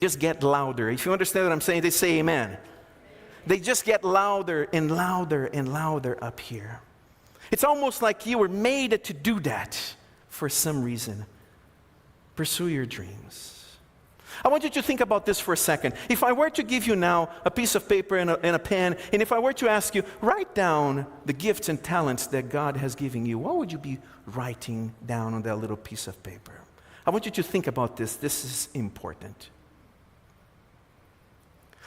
just get louder. If you understand what I'm saying, they say amen. They just get louder and louder and louder up here. It's almost like you were made to do that for some reason. Pursue your dreams. I want you to think about this for a second. If I were to give you now a piece of paper and a pen, and if I were to ask you, write down the gifts and talents that God has given you, what would you be writing down on that little piece of paper? I want you to think about this. This is important.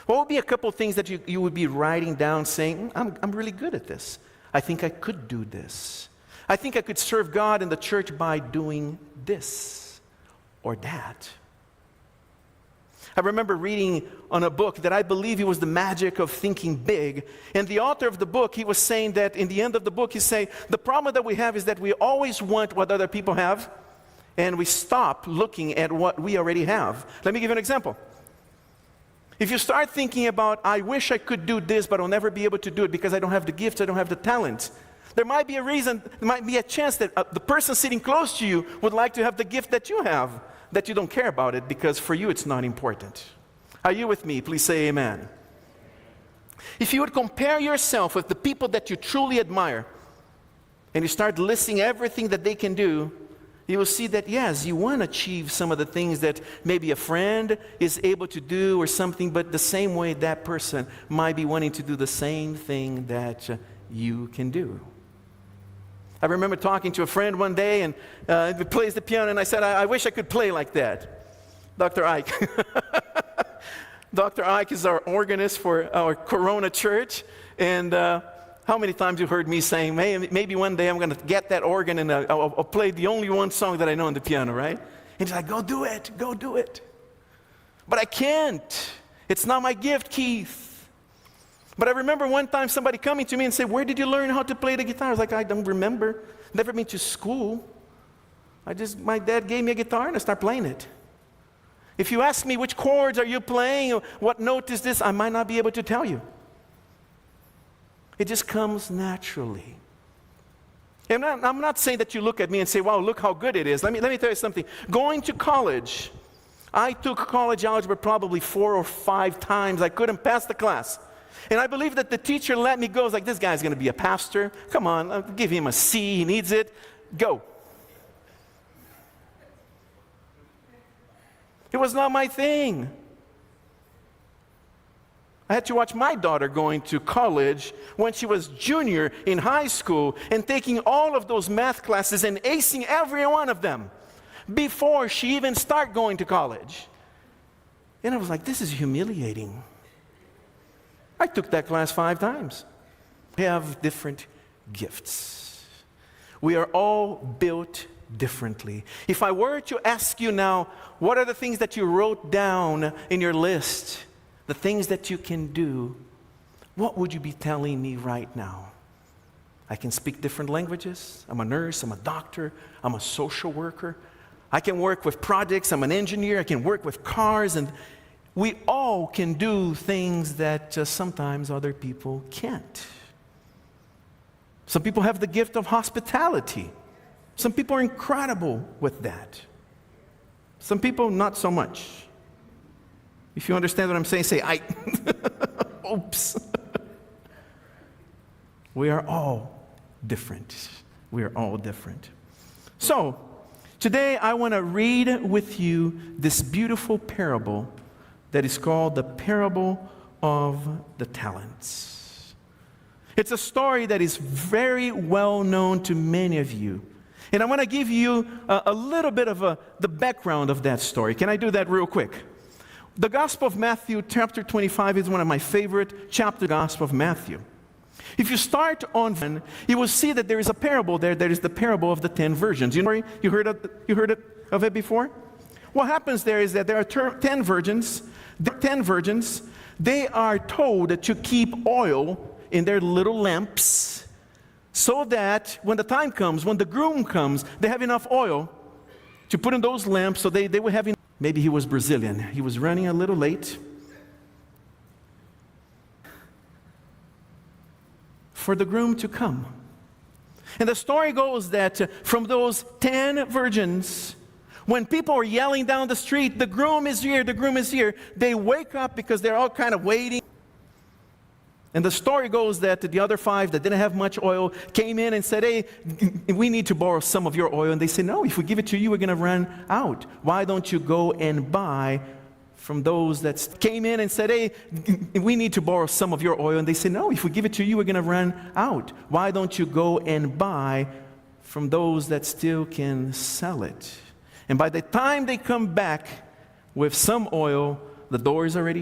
What would be a couple of things that you would be writing down saying, I'm really good at this. I think I could do this. I think I could serve God in the church by doing this or that. I remember reading on a book that I believe it was the magic of thinking big. And the author of the book, he was saying that in the end of the book, he's saying, the problem that we have is that we always want what other people have, and we stop looking at what we already have. Let me give you an example. If you start thinking about, I wish I could do this, but I'll never be able to do it because I don't have the gifts, I don't have the talent. There might be a reason, there might be a chance that the person sitting close to you would like to have the gift that you have, that you don't care about it because for you it's not important. Are you with me? Please say amen. If you would compare yourself with the people that you truly admire and you start listing everything that they can do, you will see that yes, you want to achieve some of the things that maybe a friend is able to do or something, but the same way that person might be wanting to do the same thing that you can do. I remember talking to a friend one day, and he plays the piano, and I said, I wish I could play like that. Dr. Ike. Dr. Ike is our organist for our Corona church, and how many times you heard me saying, hey, maybe one day I'm going to get that organ and I'll play the only one song that I know on the piano, right? And he's like, go do it, go do it. But I can't. It's not my gift, Keith. But I remember one time somebody coming to me and said, where did you learn how to play the guitar? I was like, I don't remember. Never been to school. My dad gave me a guitar and I started playing it. If you ask me which chords are you playing, or what note is this, I might not be able to tell you. It just comes naturally. And I'm not saying that you look at me and say, wow, look how good it is. Let me tell you something. Going to college, I took college algebra probably 4 or 5 times. I couldn't pass the class. And I believe that the teacher let me go. I was like, this guy's going to be a pastor. Come on, I'll give him a C. He needs it. Go. It was not my thing. I had to watch my daughter going to college when she was junior in high school and taking all of those math classes and acing every one of them before she even started going to college. And I was like, this is humiliating. I took that class 5 times. We have different gifts. We are all built differently. If I were to ask you now, what are the things that you wrote down in your list? The things that you can do, what would you be telling me right now? I can speak different languages. I'm a nurse, I'm a doctor, I'm a social worker. I can work with projects, I'm an engineer, I can work with cars, and we all can do things that sometimes other people can't. Some people have the gift of hospitality. Some people are incredible with that. Some people, not so much. If you understand what I'm saying, say, oops. We are all different. We are all different. So, today I want to read with you this beautiful parable that is called the parable of the talents. It's a story that is very well known to many of you. And I want to give you a little bit of the background of that story. Can I do that real quick? The Gospel of Matthew, chapter 25, is one of my favorite chapters of the Gospel of Matthew. If you start on 1, you will see that there is a parable there. There is the parable of the 10 virgins. You heard of it before? What happens there is that there are 10 virgins. The 10 virgins, they are told to keep oil in their little lamps so that when the time comes, when the groom comes, they have enough oil to put in those lamps so they will have enough. Maybe he was Brazilian. He was running a little late for the groom to come. And the story goes that from those 10 virgins, When people are yelling down the street, the groom is here, the groom is here, they wake up because they're all kind of waiting. And the story goes that the other 5 that didn't have much oil came in and said, hey, we need to borrow some of your oil. And they said, no, if we give it to you, we're going to run out. Why don't you go and buy from those that came in and said, hey, we need to borrow some of your oil. And they said, no, if we give it to you, we're going to run out. Why don't you go and buy from those that still can sell it? And by the time they come back with some oil, the door is already shut.